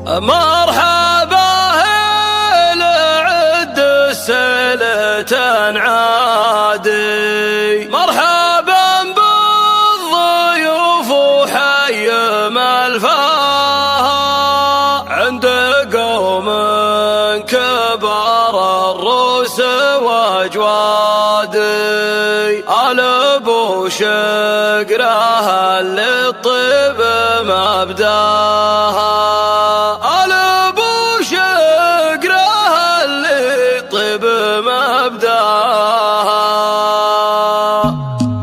مرحبا لعد السلة عادي، مرحبا بالضيوف وحي ملفاها عند قوم كبار الروس واجوادي. آل ابو شقره اللي الطيب مبداها، آل ابو شقره اللي الطيب مبداها.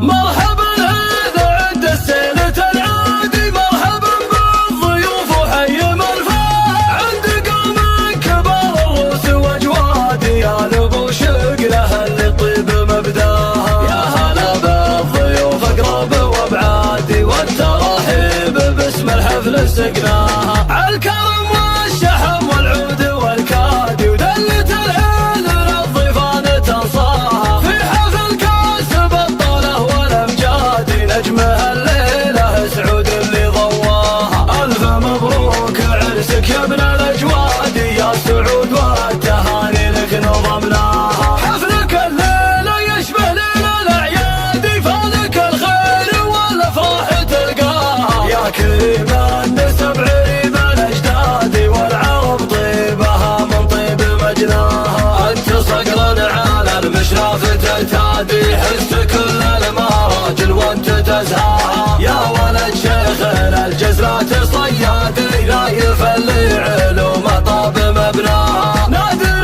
مرحبا هذا عند السنة العادي، مرحبا بالضيوف وحي ملفاها عند قوم كبار الروس واجوادي. آل ابو شقره اللي الطيب مبداها، يا هلا بالضيوف اقرب وابعادي، والترحيب باسم الحفل سقناها. عالكرم والشحم والعود والكادي، ودلة العين للضيفان تنصاها. في حفل كاسب الطله والامجاد، نجمها الليله سعود اللي ضواها. الف مبروك عرسك يا ابن الاجواد، يا سعود والتهاني لك نظمناها. حفلك الليله يشبه ليله الاعياد، فالك الخير والافراح تلقاها. يا كريم النسب عريب الاجداد، والعرب طيبها من طيب مجناها. انت صقر على المشراف ترتادي، حس كل المراجل وانت تزهاها. يا ولد شيخنا الجزرات صيادي، رايف اللي علوم طاب مبناها. نادر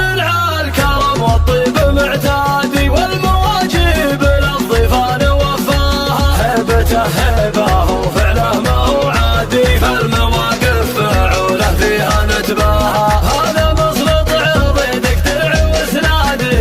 الكرم والطيب معتادي، والمواجب للضيفان وفاها. هيبته هيبه وفعله ما هو عادي، فالمواقف فعوله فيها نتباها. هذا مسلط عضيدك درع وسنادي،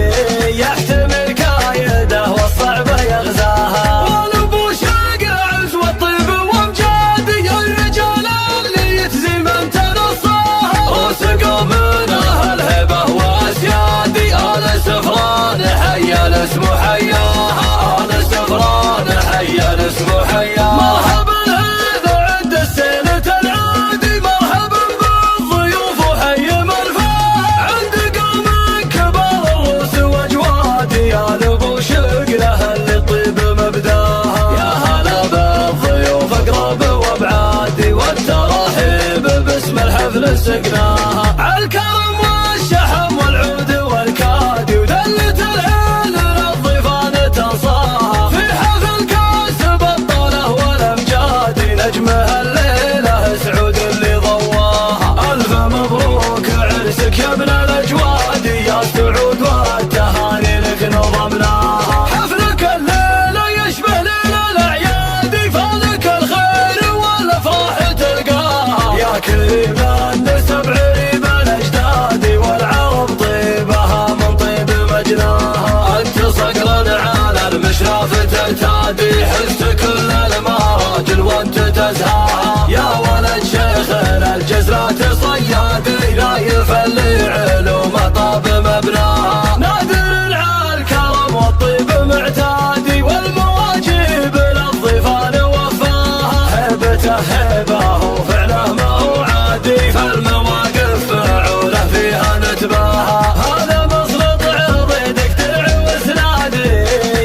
يحتمل كايده والصعبه يغزاها. والابو شقره عز والطيب وامجادي، الرجال اللي يتزي من تنصاها. وسقوا من اهل هبه واسيادي، آل سفران حيا الاسم حياها، آل سفران حيا الاسم حياها. مرحبا هذا عند السنة العادي، مرحبا بالضيوف وحي ملفاها عند قوم كبار الروس واجوادي. آل ابو شقره اللي الطيب مبداها، يا هلا بالضيوف اقرب وابعادي، والترحيب باسم الحفل سقناها. عالكرم والشحم والعود والكادي، ودلة العين للضيفان تنصاها. في حفل كاسب الطله والامجاد، نجمها الليله سعود اللي ضواها. الف مبروك عرسك يا ابن الاجواد، يا سعود والتهاني لك نظمناها. حفلك الليله يشبه ليله الاعياد، فالك الخير والافراح تلقاها. يا كريم النسب عريب الاجداد، والعرب طيبها من طيب مجناها. انت صقر على المشراف ترتادي، حس كل المراجل وانت تزهاها. يا ولد شيخنا الجزرات صيادي، رايف اللي علوم طاب مبناها. نادر الكرم والطيب معتادي، والمواجب للضيفان وفاها. هيبته هيبه وفعله ما هو عادي، فالمواقف فعوله فيها نتباها. هذا مسلط عضيدك درع وسنادي،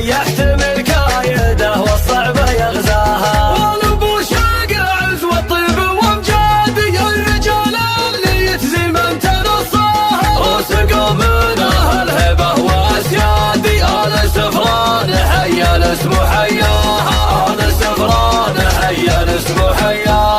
يحتمل كايده والصعبه يغزاها. والابو شقره عز والطيب وامجادي، الرجال اللي يتزي من تنصاها. وسقوا من اهل هبه واسيادي، آل سفران حيا الاسم حياها، آل سفران حيا الاسم حياها.